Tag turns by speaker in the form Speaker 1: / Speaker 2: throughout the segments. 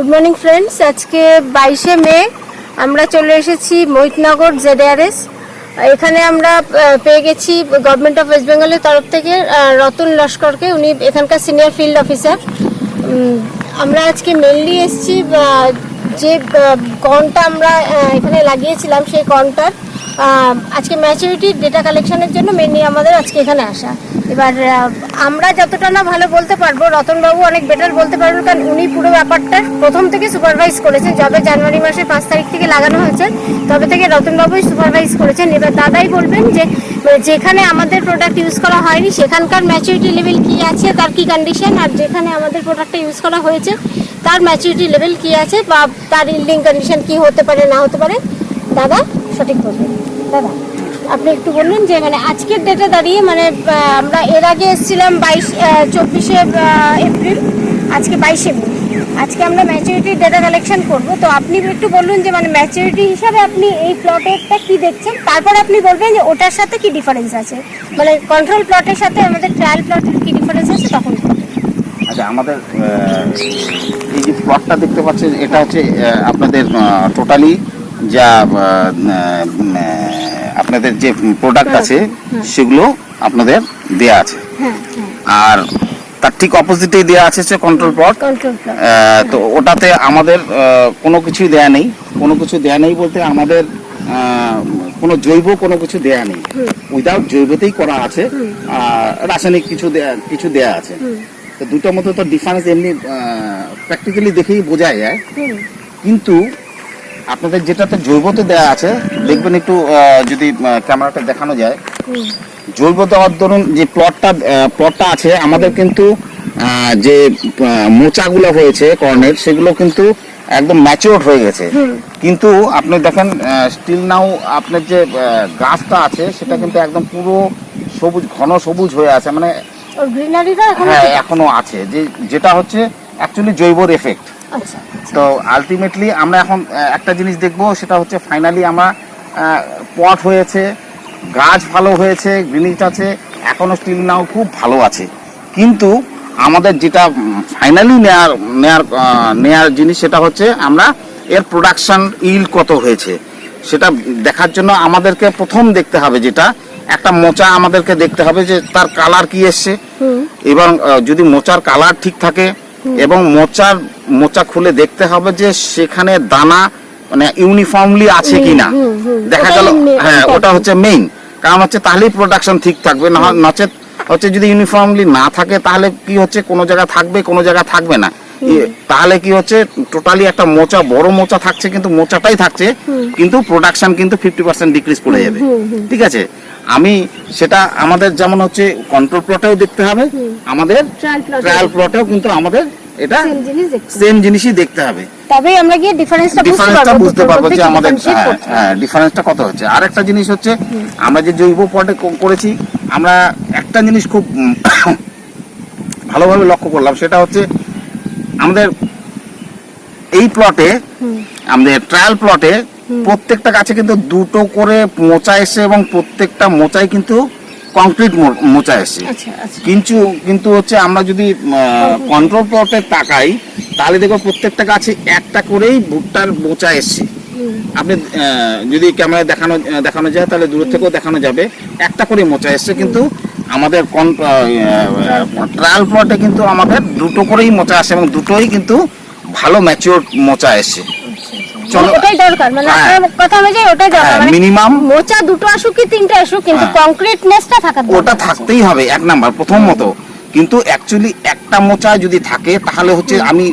Speaker 1: Good morning friends, আজকে 22শে মে আমরা চলে এসেছি মোহিতনগর ZRS। এখানে আমরা পেয়ে গেছি গভর্নমেন্ট অফ ওয়েস্ট বেঙ্গলের তরফ থেকে রতন লস্করকে। উনি এখানকার সিনিয়র ফিল্ড অফিসার। আমরা আজকে মেনলি এসেছি যে কর্নটা আমরা এখানে লাগিয়েছিলাম, সেই কর্নটার আজকে ম্যাচুরিটি ডেটা কালেকশনের জন্য মেনলি আমাদের আজকে এখানে আসা। এবার আমরা যতটা না ভালো বলতে পারবো, রতনবাবু অনেক বেটার বলতে পারবেন, কারণ উনি পুরো ব্যাপারটা প্রথম থেকে সুপারভাইজ করেছেন। যবে জানুয়ারি মাসের 5 তারিখ থেকে লাগানো হয়েছে তবে থেকে রতনবাবুই সুপারভাইজ করেছেন। এবার দাদাই বলবেন যে যেখানে আমাদের প্রোডাক্ট ইউজ করা হয়নি সেখানকার ম্যাচুরিটি লেভেল কী আছে, তার কী কন্ডিশন, আর যেখানে আমাদের প্রোডাক্টটা ইউজ করা হয়েছে তার ম্যাচুরিটি লেভেল কী আছে বা তার ইল্ডিং কন্ডিশন কী হতে পারে না হতে পারে, দাদা সঠিক বলবেন। দাদা আপনি একটু বললেন যে মানে আজকের ডেটে দাঁড়িয়ে, মানে আমরা এর আগে এসেছিলাম 24শে এপ্রিল, আজকে 22শে মে, আজকে আমরা ম্যাচুরিটির ডেটা কালেকশন করব। তো আপনি একটু বলুন যে মানে ম্যাচুরিটি হিসাবে আপনি এই প্লটেরটা কি দেখছেন, তারপর আপনি বলবেন যে ওটার সাথে কি ডিফারেন্স আছে, মানে কন্ট্রোল প্লটের সাথে আমাদের ট্রায়াল প্লটের কি ডিফারেন্স আছে তখন।
Speaker 2: আচ্ছা, আমাদের এই যে প্লটটা দেখতে পাচ্ছেন, এটা হচ্ছে আপনাদের টোটালি যা আপনাদের যে প্রোডাক্ট আছে সেগুলো আপনাদের দেয়া আছে। আর তার ঠিক অপোজিটেই দেয়া আছে হচ্ছে কন্ট্রোল প্লট। তো ওটাতে আমাদের কোনো কিছুই দেয়া নেই। কোনো কিছু দেয়া নেই বলতে আমাদের কোনো জৈব কোনো কিছু দেয়া নেই। উইদাউট জৈবতেই করা আছে, রাসায়নিক কিছু দেয়া আছে। তো দুটোর মধ্যে তো ডিফারেন্স এমনি প্র্যাকটিক্যালি দেখেই বোঝা যায়। কিন্তু আপনাদের যেটাতে জৈবতে দেওয়া আছে, দেখবেন একটু যদি ক্যামেরাটা দেখানো যায়, জৈব দেওয়ার ধরুন যে প্লটটা আছে আমাদের, কিন্তু যে মোচাগুলো হয়েছে কর্নের সেগুলো কিন্তু একদম ম্যাচিওর হয়ে গেছে। কিন্তু আপনি দেখেন স্টিল নাও আপনার যে গাছটা আছে সেটা কিন্তু একদম পুরো সবুজ, ঘন সবুজ হয়ে আছে, মানে হ্যাঁ এখনো আছে, যেটা হচ্ছে অ্যাকচুয়ালি জৈবর এফেক্ট। তো আলটিমেটলি আমরা এখন একটা জিনিস দেখবো, সেটা হচ্ছে ফাইনালি আমরা পট হয়েছে, গাছ ভালো হয়েছে, গ্রিনিশ আছে, এখনো স্টিল নাও খুব ভালো আছে। কিন্তু আমাদের যেটা ফাইনালি নেয়ার জিনিস সেটা হচ্ছে আমরা এর প্রোডাকশন ইল্ড কত হয়েছে সেটা দেখার জন্য আমাদেরকে প্রথম দেখতে হবে যেটা একটা মোচা আমাদেরকে দেখতে হবে যে তার কালার কি এসছে। এবং যদি মোচার কালার ঠিক থাকে এবং মোচা খুলে দেখতে হবে যে সেখানে দানা মানে ইউনিফর্মলি আছে কিনা, দেখা গেল হ্যাঁ ওটা হচ্ছে মেইন কারণ হচ্ছে, তাহলেই প্রোডাকশন ঠিক থাকবে। নচেত হচ্ছে যদি ইউনিফর্মলি না থাকে তাহলে কি হচ্ছে কোনো জায়গা থাকবে কোনো জায়গা থাকবে না। তাহলে কি হচ্ছে টোটালি একটা মোচা, বড় মোচা থাকছে কিন্তু মোচাটাই থাকছে, কিন্তু প্রোডাকশন কিন্তু 50% ডিক্রিজ করে যাবে। ঠিক আছে, আমি সেটা আমাদের যেমন হচ্ছে কন্ট্রোল প্লটেও দেখতে হবে, আমাদের ট্রায়াল প্লটেও কিন্তু আমাদের এটা সেম জিনিসই দেখতে হবে, তবেই আমরা গিয়ে ডিফারেন্সটা বুঝতে পারবো যে আমাদের ডিফারেন্সটা কত হচ্ছে। আর একটা জিনিস হচ্ছে, আমরা যে জৈব প্লটে করেছি, আমরা একটা জিনিস খুব ভালোভাবে লক্ষ্য করলাম, সেটা হচ্ছে আমাদের এই প্লটে, আমাদের ট্রায়াল প্লটে প্রত্যেকটা গাছে কিন্তু দুটো করে মোচা এসে এবং প্রত্যেকটা মোচাই কিন্তু কংক্রিট মোচা এসে। কিন্তু হচ্ছে আমরা যদি কন্ট্রোল প্লটে তাকাই তাহলে দেখো প্রত্যেকটা গাছে একটা করেই ভুট্টার মোচা এসছে। আপনি যদি ক্যামেরায় দেখানো যায় তাহলে দূর থেকেও দেখানো যাবে, একটা করে মোচা এসছে। কিন্তু আমাদের ট্রায়াল প্লটে কিন্তু আমাদের দুটো করেই মোচা আসে এবং দুটোই কিন্তু ভালো ম্যাচিওর মোচা এসছে।
Speaker 1: ওটাই দরকার, মানে আপনার কথা অনুযায়ী ওটাই দরকার, মানে
Speaker 2: মিনিমাম
Speaker 1: মোচা দুটো আসুক কি তিনটে আসুক, কিন্তু কংক্রিটনেসটা থাকা দরকার,
Speaker 2: ওটা থাকতেই হবে এক নাম্বার প্রথমত। কিন্তু অ্যাকচুয়ালি একটা মোচা যদি থাকে তাহলে হচ্ছে আমি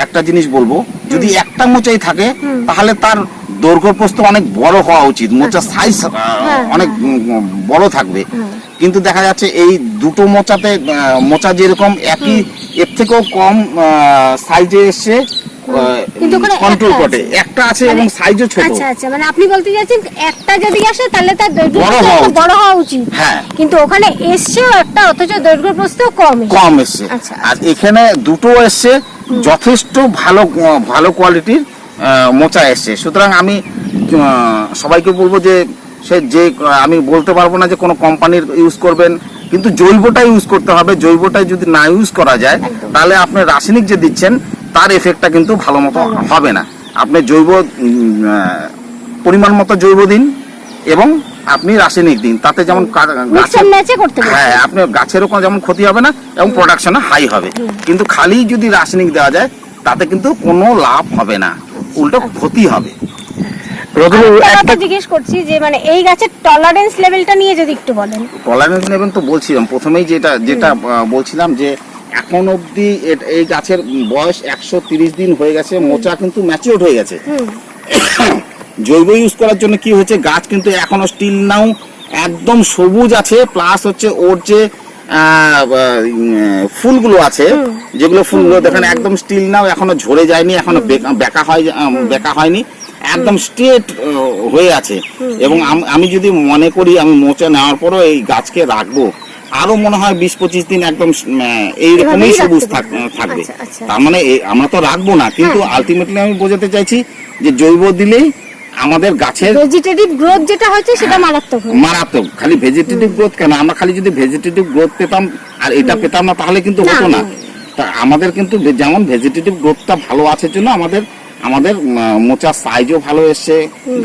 Speaker 2: একটা জিনিস বলবো, যদি একটা মোচাই থাকে তাহলে তার দৈর্ঘ্য প্রস্থ অনেক বড় হওয়া উচিত, মোচা সাইজ অনেক বড় থাকবে। কিন্তু দেখা যাচ্ছে এই দুটো মোচা যেরকম একই, এর থেকেও কম সাইজে এসছে কন্ট্রোল প্লটে একটা আছে এবং সাইজও ছোট।
Speaker 1: আচ্ছা, মানে আপনি বলতে চাইছেন একটা যদি আসে তাহলে তার দৈর্ঘ্য বড় হওয়া উচিত, হ্যাঁ, কিন্তু ওখানে এসছেও একটা, অথচ দৈর্ঘ্য প্রস্থ কম
Speaker 2: এসছে। আর এখানে দুটো এসছে যথেষ্ট ভালো কোয়ালিটির মোচা এসছে। সুতরাং আমি সবাইকে বলবো যে আমি বলতে পারবো না যে কোনো কোম্পানির ইউজ করবেন, কিন্তু জৈবটা ইউজ করতে হবে। জৈবটাই যদি না ইউজ করা যায় তাহলে আপনি রাসায়নিক যে দিচ্ছেন তার এফেক্টটা কিন্তু ভালো মতো হবে না। আপনি জৈব পরিমাণ মতো জৈব দিন এবং আপনি রাসায়নিক দিন, তাতে যেমন হ্যাঁ আপনার গাছেরও কোনো যেমন ক্ষতি হবে না এবং প্রোডাকশনও হাই হবে। কিন্তু খালি যদি রাসায়নিক দেওয়া যায় তাতে কিন্তু কোনো লাভ হবে না, উল্টো ক্ষতি হবে।
Speaker 1: একটা জিজ্ঞেস করছি যে মানে এই গাছের টলারেন্স লেভেলটা নিয়ে যদি একটু বলেন।
Speaker 2: টলারেন্স লেভেল তো বলছিলাম প্রথমেই, যেটা বলছিলাম যে এখন অবধি এই গাছের বয়স 130 দিন হয়ে গেছে, মোচা কিন্তু ম্যাচিওর হয়ে গেছে। জৈব ইউজ করার জন্য কি হয়েছে, গাছ কিন্তু এখনো স্টিল নাও একদম সবুজ আছে, প্লাস হচ্ছে ওর যে ফুলগুলো আছে, যেগুলো ফুলগুলো দেখেন একদম স্টিল নাও এখনো ঝরে যায়নি, এখনো বেঁকা হয়নি, একদম স্ট্রেট হয়ে আছে। এবং আমি যদি মনে করি আমি মোচা নেওয়ার পরও এই গাছকে রাখবো আরো মনে হয় 20-25 দিন একদম এইরকমই সবুজ থাকবে। তার মানে আমরা তো রাখবো না, কিন্তু আলটিমেটলি আমি বোঝাতে চাইছি যে জৈব দিলেই আমাদের গাছের
Speaker 1: ভেজিটেটিভ গ্রোথ যেটা হচ্ছে সেটা মারাত্মক।
Speaker 2: খালি ভেজিটেটিভ গ্রোথ কেন, আমরা খালি যদি ভেজিটেটিভ গ্রোথ পেতাম আর এটা পেতাম না তাহলে কিন্তু হতো না। তা আমাদের কিন্তু যেমন ভেজিটেটিভ গ্রোথটা ভালো আছে জন্য আমাদের মোচার সাইজও ভালো এসছে,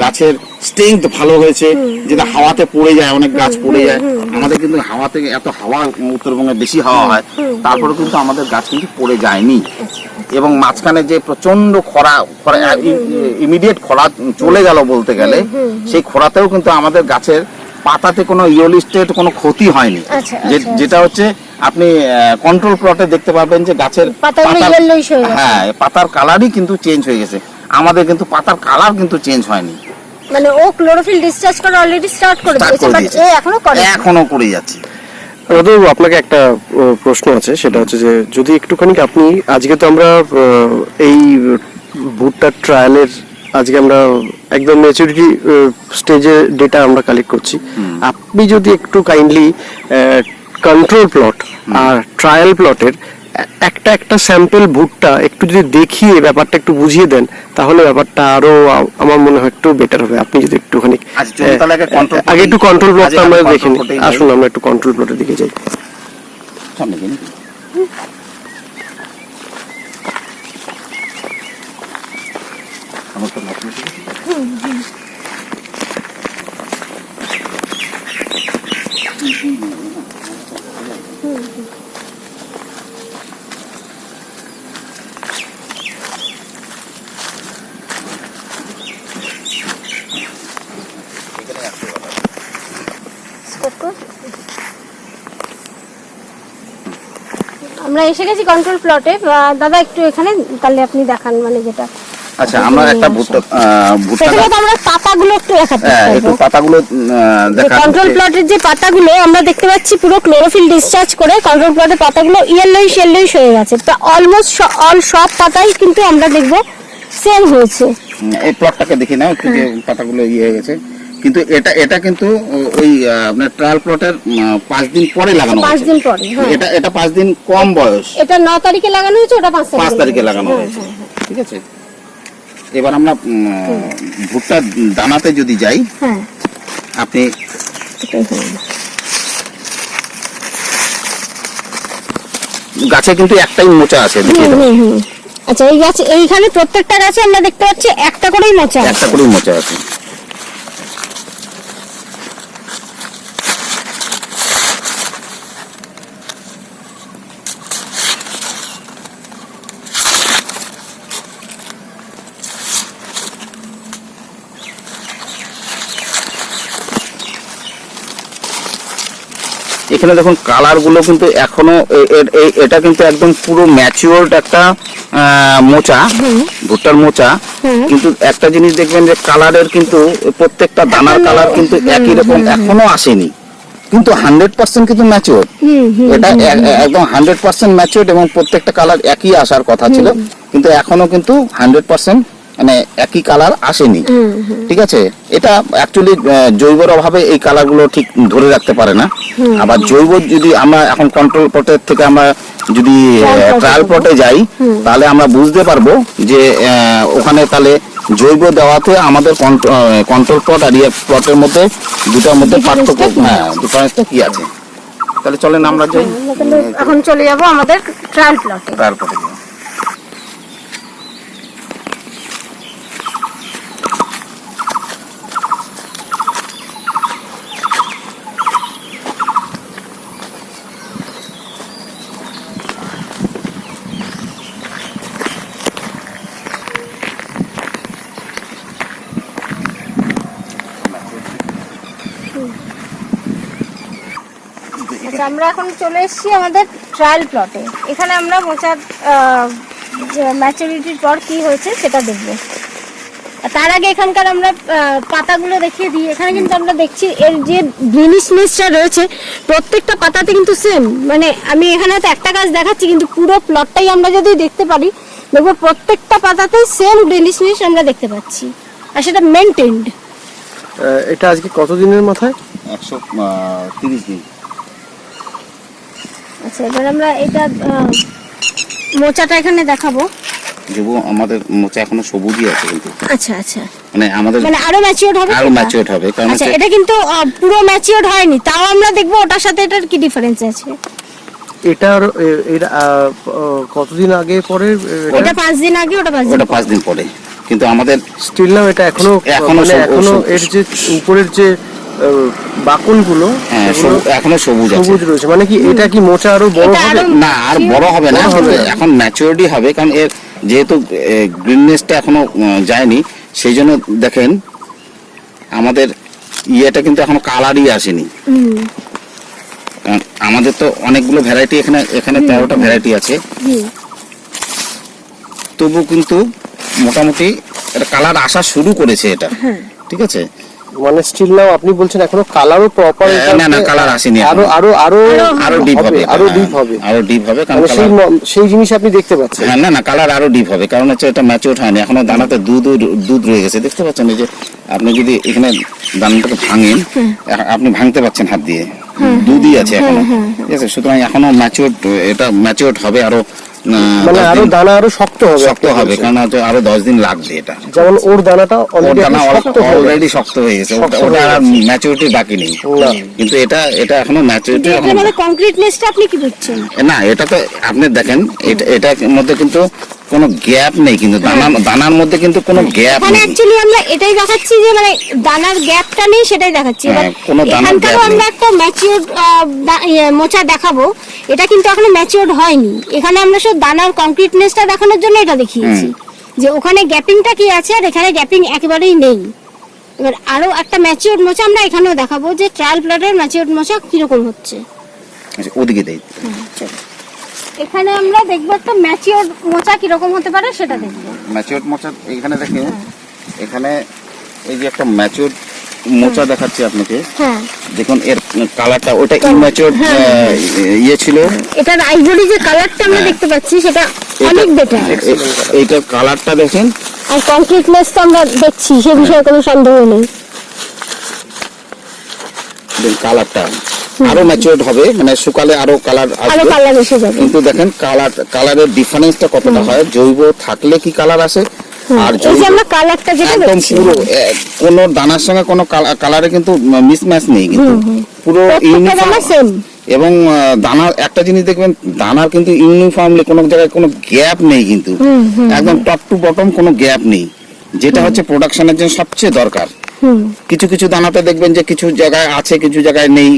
Speaker 2: গাছের স্ট্রেংথ ভালো হয়েছে, যেটা হাওয়াতে পড়ে যায়, অনেক গাছ পড়ে যায়। আমাদের কিন্তু হাওয়াতে এত হাওয়া উত্তরবঙ্গে বেশি হাওয়া হয়, তারপরে কিন্তু আমাদের গাছ কিন্তু পড়ে যায়নি। এবং মাঝখানে যে প্রচন্ড খরা ইমিডিয়েট খরা চলে গেল বলতে গেলে, সেই খরাতেও কিন্তু আমাদের গাছের পাতাতে কোনো ইয়েলোস্টেট কোনো ক্ষতি হয়নি। যেটা হচ্ছে আপনি কন্ট্রোল প্লটে দেখতে পাবেন যে গাছের পাতার কালারই কিন্তু চেঞ্জ হয়ে গেছে, আমাদের কিন্তু পাতার কালার কিন্তু চেঞ্জ হয়নি।
Speaker 1: মানে ও ক্লোরোফিল ডিসচার্জ করা অলরেডি স্টার্ট করে দিয়েছে, বাট এখনো করে যাচ্ছে।
Speaker 3: আপনাকে একটা প্রশ্ন আছে, সেটা হচ্ছে যে যদি একটুখানি আপনি, আজকে তো আমরা এই ভুট্টার ট্রায়ালের আজকে আমরা একদম ম্যাচুরিটি স্টেজে ডেটা আমরা কালেক্ট করছি, আপনি যদি একটু কাইন্ডলি কন্ট্রোল প্লট আর ট্রায়াল প্লটের একটা স্যাম্পল ভুট্টা একটু যদি দেখিয়ে ব্যাপারটা একটু বুঝিয়ে দেন, তাহলে ব্যাপারটা আরো আমার মনে হয় একটু বেটার হবে। আপনি যদি একটুখানি আগে একটু কন্ট্রোল প্লটটা আমরা দেখে নিই, আসুন আমরা একটু কন্ট্রোল প্লটের দিকে যাই।
Speaker 1: আমরা এসে গেছি কন্ট্রোল প্লটে। দাদা একটু এখানে তাহলে আপনি দেখান, মানে যেটা
Speaker 2: আচ্ছা আমরা একটা ভুট্টা
Speaker 1: আমরা পাতাগুলো একটু দেখাতে
Speaker 2: একটু পাতাগুলো দেখা
Speaker 1: কন্ট্রোল প্লটের যে পাতাগুলো আমরা দেখতে পাচ্ছি পুরো ক্লোরোফিল ডিসচার্জ করে কন্ট্রোল প্লটের পাতাগুলো ইয়েলোইশ হয়ে গেছে। তো অলমোস্ট সব পাতাই কিন্তু আমরা দেখব সেম হয়েছে।
Speaker 2: এই প্লটটাকে দেখি না একটু, যে পাতাগুলো হয়ে গেছে, কিন্তু এটা কিন্তু ওই আপনার ট্রায়াল প্লটের 5 দিন পরে লাগানো হয়েছে।
Speaker 1: 5 দিন পরে,
Speaker 2: এটা 5 দিন কম বয়স।
Speaker 1: এটা 9 তারিখে লাগানো হয়েছে, ওটা
Speaker 2: 5 তারিখে লাগানো হয়েছে। ঠিক আছে, এবার আমরা ভুট্টার দানাতে যদি যাই, আপনি গাছে কিন্তু একটাই মোচা আছে।
Speaker 1: আচ্ছা এই গাছে, এইখানে প্রত্যেকটা গাছে আমরা দেখতে পাচ্ছি একটা করেই মোচা
Speaker 2: আছে। এখানে দেখুন কালার গুলো কিন্তু এখনো এটা কিন্তু একদম পুরো ম্যাচিওরড একটা মোচা, ভুট্টার মোচা। কিন্তু একটা জিনিস দেখবেন যে কালারের কিন্তু প্রত্যেকটা দানার কালার কিন্তু একই রকম এখনো আসেনি, কিন্তু 100% কিন্তু ম্যাচিওর। এটা একদম 100% ম্যাচিওর এবং প্রত্যেকটা কালার একই আসার কথা ছিল, কিন্তু এখনো কিন্তু 100% মানে একই কালার আসেনি। ঠিক আছে, এটা অ্যাকচুয়ালি জৈবর অভাবে এই কালারগুলো ঠিক ধরে রাখতে পারে না। আবার জৈব যদি আমরা এখন কন্ট্রোল প্লটের থেকে আমরা যদি ট্রায়াল প্লটে যাই, তাহলে আমরা বুঝতে পারবো যে ওখানে তাহলে জৈব দেওয়াতে আমাদের কন্ট্রোল প্লট আর ইয়ে প্লটের মধ্যে দুটার মধ্যে পার্থক্য, ডিফারেন্সটা কি আছে। তাহলে চলেন আমরা যাই,
Speaker 1: এখন চলে যাব আমাদের ট্রায়াল প্লটে। আচ্ছা, আমরা এখন চলে এসেছি আমাদের ট্রায়াল প্লটে। এখানে আমরা মোচার ম্যাচুরিটির পর কি হয়েছে সেটা দেখবো। তার আগে এখানকার আমরা পাতাগুলো দেখিয়ে দিই। এখানে কিন্তু আমরা দেখছি এর যে গ্রিনিশনেসটা রয়েছে প্রত্যেকটা পাতাতে কিন্তু সেম, মানে আমি এখানে তো একটা গাছ দেখাচ্ছি কিন্তু পুরো প্লটটাই আমরা যদি দেখতে পারি দেখবো প্রত্যেকটা পাতাতেই সেম গ্রিনিশনেস আমরা দেখতে পাচ্ছি, আর সেটা মেনটেন্ড।
Speaker 3: এটা আজকে কতদিনের মাথায়?
Speaker 2: 130 দিন।
Speaker 1: আচ্ছা, এবার আমরা এটা মোচাটা এখানে দেখাবো।
Speaker 2: যেগুলো আমাদের মোচা এখনো সবুজই আছে কিন্তু,
Speaker 1: আচ্ছা আচ্ছা,
Speaker 2: মানে আমাদের
Speaker 1: মানে আরো ম্যাচিওর হবে,
Speaker 2: আরো ম্যাচিওর হবে। কারণ
Speaker 1: আচ্ছা,
Speaker 2: হচ্ছে
Speaker 1: এটা কিন্তু পুরো ম্যাচিওর হয়নি, তাও আমরা দেখবো ওটার সাথে এটার কি ডিফারেন্স আছে।
Speaker 3: এটার এর কতদিন আগে পরে?
Speaker 1: এটা 5 দিন আগে, ওটা 5 দিন
Speaker 2: ওটা 5 দিন পরে, কিন্তু আমাদের
Speaker 3: স্টিল নাও এটা এখনো
Speaker 2: এখনো
Speaker 3: এখনো এর যে উপরের যে বাকলগুলো
Speaker 2: এখনো সবুজ আছে,
Speaker 3: সবুজ রয়েছে। মানে কি এটা কি মোচা আরো বড়
Speaker 1: এটা
Speaker 3: হবে?
Speaker 1: আরো-
Speaker 2: না আর বড় হবে না, এখন ম্যাচিওরিটি হবে। কারণ এর যেহেতু গ্রিননেসটা এখনো যায়নি, সেই জন্য দেখেন আমাদের ইয়েটা কিন্তু এখনো কালারই আসেনি। কারণ আমাদের তো অনেকগুলো ভ্যারাইটি, এখানে 13টা ভ্যারাইটি আছে, তবু কিন্তু মোটামুটি এটা কালার আসা শুরু করেছে এটা, ঠিক আছে।
Speaker 3: মানে স্টিল নাও আপনি বলছেন এখনো কালারও প্রপার?
Speaker 2: না না, কালার আসেনি,
Speaker 3: আরো আরো আরো
Speaker 2: আরো ডিপ হবে,
Speaker 3: আরো ডিপ হবে,
Speaker 2: আরো ডিপ হবে। কারণ
Speaker 3: মানে সেই জিনিস আপনি দেখতে পাচ্ছেন।
Speaker 2: হ্যাঁ, না না, কালার আরো ডিপ হবে, কারণ হচ্ছে এটা ম্যাচিওর হয়নি এখনো, দানাতে দুধ রয়ে গেছে, দেখতে পাচ্ছেন। এই যে আপনি যদি এখানে দানাটাকে ভাঙেন, আপনি ভাঙতে পাচ্ছেন হাত দিয়ে, দুধই আছে এখনো, ঠিক আছে। সুতরাং এখনো ম্যাচিওর, এটা ম্যাচিওর হবে আরো,
Speaker 3: মানে আরো দানা আরো শক্ত হবে,
Speaker 2: কারণ আরো 10 দিন লাগবে। এটা
Speaker 3: যেমন ওর দানাটা
Speaker 2: অলরেডি শক্ত হয়ে গেছে, ওটা আর ম্যাচিউরিটি বাকি নেই, কিন্তু এটা এখনো ম্যাচিউরিটি।
Speaker 1: মানে কংক্রিটনেসটা আপনি কি বুঝছেন?
Speaker 2: না, এটা তো আপনি দেখেন, এটার মধ্যে কিন্তু কোনো গ্যাপ নেই, কিন্তু দানার মধ্যে কিন্তু কোনো গ্যাপ
Speaker 1: মানে
Speaker 2: নেই।
Speaker 1: অ্যাকচুয়ালি আমরা এটাই দেখাচ্ছি যে মানে দানার গ্যাপটা নেই, সেটাই দেখাচ্ছি। এবার
Speaker 2: কোনো দানার
Speaker 1: এখানটাও
Speaker 2: গ্যাপ
Speaker 1: আমরা
Speaker 2: নেই।
Speaker 1: একটা ম্যাচিওর মোচা দেখাবো, এটা কিন্তু এখনো ম্যাচিওর হয়নি। এখানে আমরা শুধু দানার কংক্রিটনেসটা দেখানোর জন্য এটা দেখিয়েছি, যে ওখানে গ্যাপিংটা কি আছে, আর এখানে গ্যাপিং একেবারেই নেই। এবার আরো একটা ম্যাচিওর মোচা আমরা এখানেও দেখাবো, যে ট্রায়াল প্লটের ম্যাচিওর মোচা কিরকম হচ্ছে।
Speaker 2: আচ্ছা, ওদিকে দেই।
Speaker 1: চলো, এখানে আমরা দেখবো একটা ম্যাচিওর মোচা কিরকম হতে পারে সেটা দেখবো।
Speaker 2: ম্যাচিওর মোচা এখানে দেখেন, এখানে এই যে একটা ম্যাচিওর মোচা দেখাচ্ছি আপনাকে, দেখুন এর কালারটা, ওটা ইম্যাচিওর ইয়ে ছিল,
Speaker 1: এটার আইভরি যে কালারটা আমরা দেখতে পাচ্ছি সেটা অনেক বেটার।
Speaker 2: এইটার কালারটা দেখেন,
Speaker 1: আর কংক্রিটনেস তো আমরা দেখছি, সে বিষয়ে কোনো সন্দেহ নেই।
Speaker 2: কালারটা আরো ম্যাচিওর হবে, মানে শুকালে আরো কালার
Speaker 1: আরো
Speaker 2: আসবে,
Speaker 1: কালার এসে যাবে।
Speaker 2: কিন্তু দেখেন কালারের ডিফারেন্সটা কতটা হয়। জৈব থাকলে কি কালার আসে, আর
Speaker 1: এই যে আমরা কালারটা যেটা
Speaker 2: একদম
Speaker 1: দেখছি
Speaker 2: পুরো কোন দানার সঙ্গে কোনো কালারে কিন্তু মিসম্যাচ নেই, কিন্তু পুরো ইউনিফর্ম
Speaker 1: সেম।
Speaker 2: এবং দানার একটা জিনিস দেখবেন, দানার কিন্তু ইউনিফর্মলি কোনো জায়গায় কোনো গ্যাপ নেই, কিন্তু একদম টপ টু বটম কোনো গ্যাপ নেই, যেটা হচ্ছে প্রোডাকশনের জন্য সবচেয়ে দরকার। কিছু কিছু দানাতে দেখবেন যে কিছু জায়গায় আছে, কিছু জায়গায় নেই,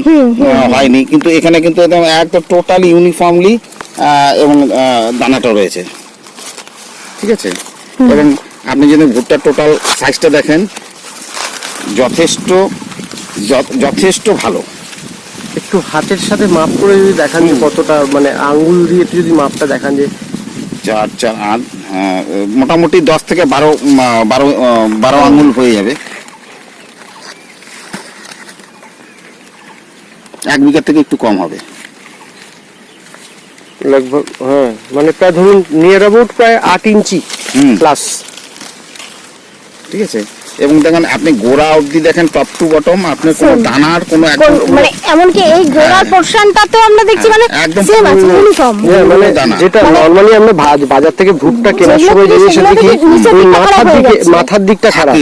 Speaker 2: হয়নি, কিন্তু এখানে কিন্তু একদম টোটালি ইউনিফর্মলি এবং দানাটা রয়েছে, ঠিক আছে। এবং আপনি যদি ভুট্টার টোটাল সাইজটা দেখেন, যথেষ্ট ভালো।
Speaker 3: একটু হাতের সাথে মাপ করে যদি দেখান যে কতটা, মানে আঙ্গুল দিয়ে একটু যদি মাপটা দেখান যে
Speaker 2: 4 8 মোটামুটি 10 থেকে 12 আঙ্গুল হয়ে যাবে। 1 বিঘা থেকে একটু কম হবে
Speaker 3: लगभग। হ্যাঁ, মানে প্রায় ধরুন নিয়ার অ্যাবাউট প্রায় 8 ইঞ্চি প্লাস,
Speaker 2: ঠিক আছে। এবং দেখেন আপনি গোড়া অবধি দেখেন টপ টু বটম, আপনার কোনো দানার কোনো
Speaker 1: মানে এমনকি এই গোড়ার পোরশনটাতেও আমরা দেখছি মানে
Speaker 2: একদম
Speaker 1: সেম আছে, ইউনিফর্ম।
Speaker 3: মানে যেটা নরমালি আমরা বাজার থেকে ভুট্টা কেনার সময় যে জিনিসটা দেখি, মাথার দিকটা খারাপ,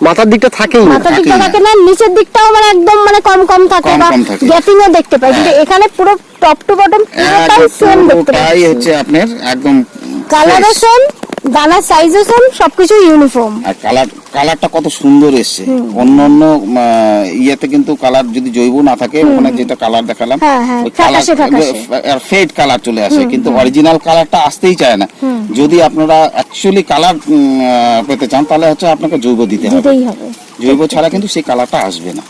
Speaker 3: মাথার দিকটা থাকেই না,
Speaker 1: মাথার দিকটা থাকে না, নিচের দিকটাও মানে একদম মানে কম থাকে, বা গ্যাপিংও দেখতে পাই, কিন্তু এখানে পুরো টপ টু বটম পুরোটাই সেম দেখতে পাই।
Speaker 2: এটাই হচ্ছে আপনার একদম
Speaker 1: কালারও সেম, দানার সাইজও সেম, সবকিছু ইউনিফর্ম।
Speaker 2: আর কালারটা কত সুন্দর এসছে। অন্য ইয়েতে কিন্তু কালার যদি জৈব না থাকে, ওখানে যেটা কালার দেখালাম ওই কালার ফেড কালার চলে আসে, কিন্তু অরিজিনাল কালারটা আসতেই চায় না। যদি আপনারা অ্যাকচুয়ালি কালার পেতে চান, তাহলে হচ্ছে আপনাকে জৈব দিতে হবে, জৈব ছাড়া কিন্তু সেই কালারটা আসবে না।